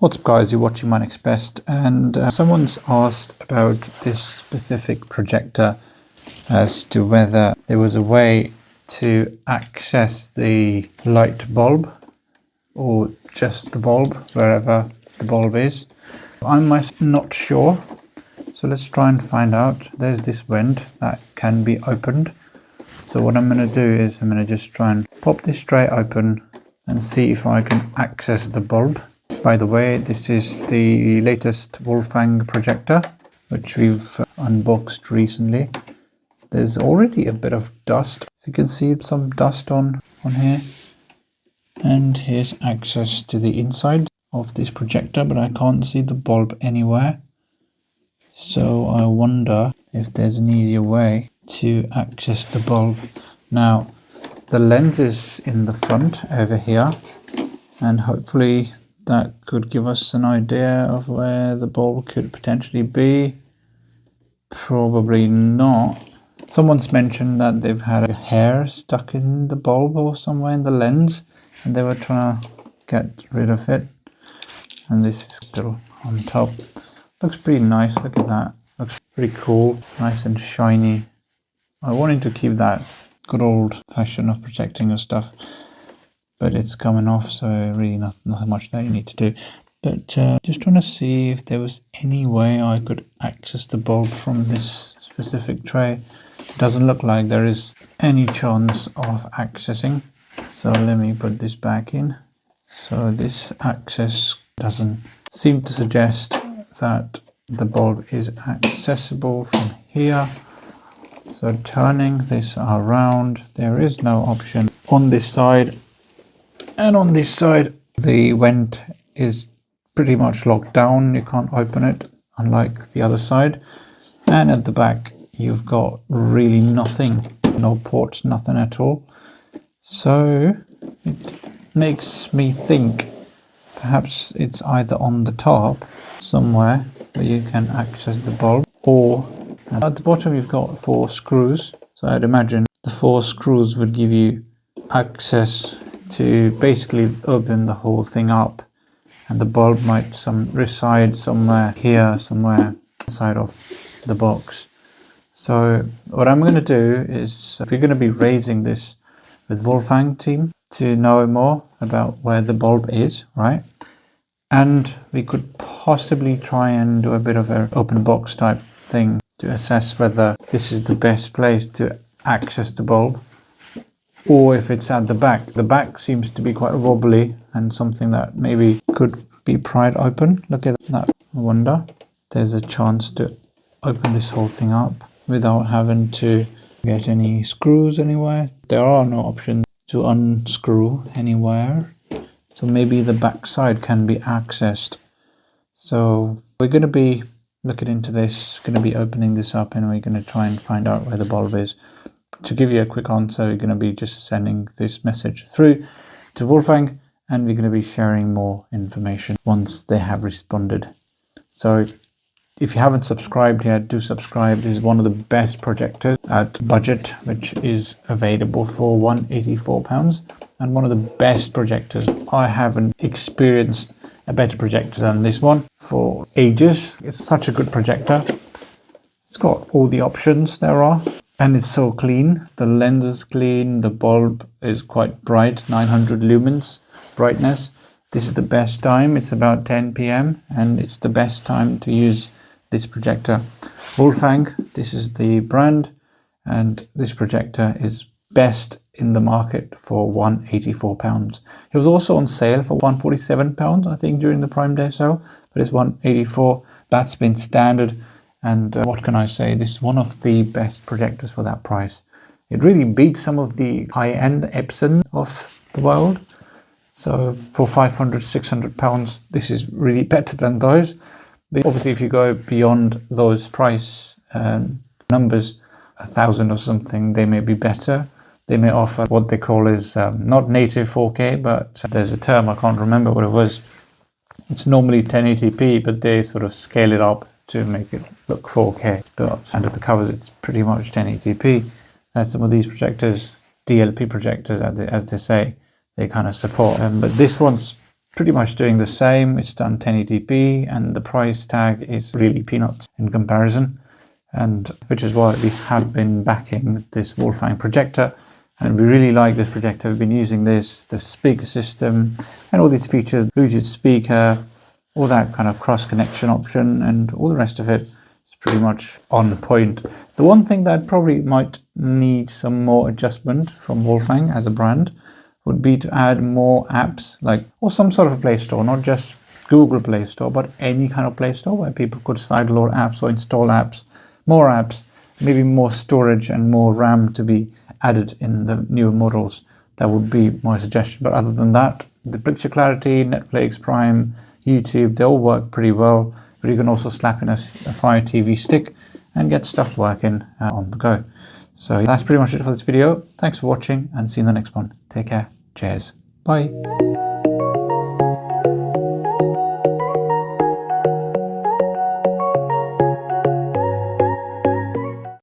What's up guys, you're watching MyNextBest, and someone's asked about this specific projector as to whether there was a way to access the light bulb or just the bulb, wherever the bulb is. I'm myself not sure, so let's try and find out. There's this vent that can be opened. So what I'm going to do is I'm going to just try and pop this tray open and see if I can access the bulb. By the way, this is the latest Wolfang projector, which we've unboxed recently. There's already a bit of dust. If you can see some dust on here. And here's access to the inside of this projector, but I can't see the bulb anywhere. So I wonder if there's an easier way to access the bulb. Now, the lens is in the front over here, and hopefully that could give us an idea of where the bulb could potentially be. Probably not. Someone's mentioned that they've had a hair stuck in the bulb or somewhere in the lens, and they were trying to get rid of it. And this is still on top. Looks pretty nice, look at that. Looks pretty cool, nice and shiny. I wanted to keep that good old fashion of protecting your stuff, but it's coming off, so really not much that you need to do. But just trying to see if there was any way I could access the bulb from this specific tray. It doesn't look like there is any chance of accessing. So let me put this back in. So this access doesn't seem to suggest that the bulb is accessible from here. So turning this around, there is no option on this side. And on this side, the vent is pretty much locked down. You can't open it, unlike the other side. And at the back, you've got really nothing. No ports, nothing at all. So it makes me think perhaps it's either on the top somewhere where you can access the bulb, or at the bottom you've got 4 screws. So I'd imagine the 4 screws would give you access to basically open the whole thing up, and the bulb might reside somewhere here, somewhere inside of the box. So what I'm going to do is we're going to be raising this with Wolfang team to know more about where the bulb is, right? And we could possibly try and do a bit of an open box type thing to assess whether this is the best place to access the bulb, or if it's at the back. The back seems to be quite wobbly and something that maybe could be pried open. Look at that. I wonder there's a chance to open this whole thing up without having to get any screws anywhere. There are no options to unscrew anywhere. So maybe the back side can be accessed. So we're going to be looking into this, going to be opening this up, and we're going to try and find out where the bulb is. To give you a quick answer, we're going to be just sending this message through to Wolfang, and we're going to be sharing more information once they have responded. So if you haven't subscribed yet, do subscribe. This is one of the best projectors at budget, which is available for £184, and one of the best projectors. I haven't experienced a better projector than this one for ages. It's such a good projector. It's got all the options there are, and it's so clean. The lens is clean, the bulb is quite bright, 900 lumens brightness. This is the best time. It's about 10 p.m. and it's the best time to use this projector. Wolfang, this is the brand, and this projector is best in the market for £184. It was also on sale for £147, I think, during the Prime Day sale, but it's £184. That's been standard, and what can I say? This is one of the best projectors for that price. It really beats some of the high-end Epson of the world. So for £500, £600, this is really better than those. But obviously, if you go beyond those price numbers, 1,000 or something, they may be better. They may offer what they call is not native 4K, but there's a term, I can't remember what it was. It's normally 1080p, but they sort of scale it up to make it look 4K. But under the covers, it's pretty much 1080p. That's some of these projectors, DLP projectors, as they say, they kind of support. But this one's pretty much doing the same. It's done 1080p and the price tag is really peanuts in comparison, and which is why we have been backing this Wolfang projector. And we really like this projector. We've been using this, the speaker system and all these features, Bluetooth speaker, all that kind of cross connection option and all the rest of it is pretty much on point. The one thing that probably might need some more adjustment from Wolfang as a brand would be to add more apps, like, or some sort of a Play Store, not just Google Play Store, but any kind of Play Store where people could sideload apps or install apps, more apps, maybe more storage and more RAM to be added in the newer models. That would be my suggestion. But other than that, the picture clarity, Netflix, Prime, YouTube, they all work pretty well. But you can also slap in a Fire TV stick and get stuff working on the go. So that's pretty much it for this video. Thanks for watching and see you in the next one. Take care. Cheers. Bye.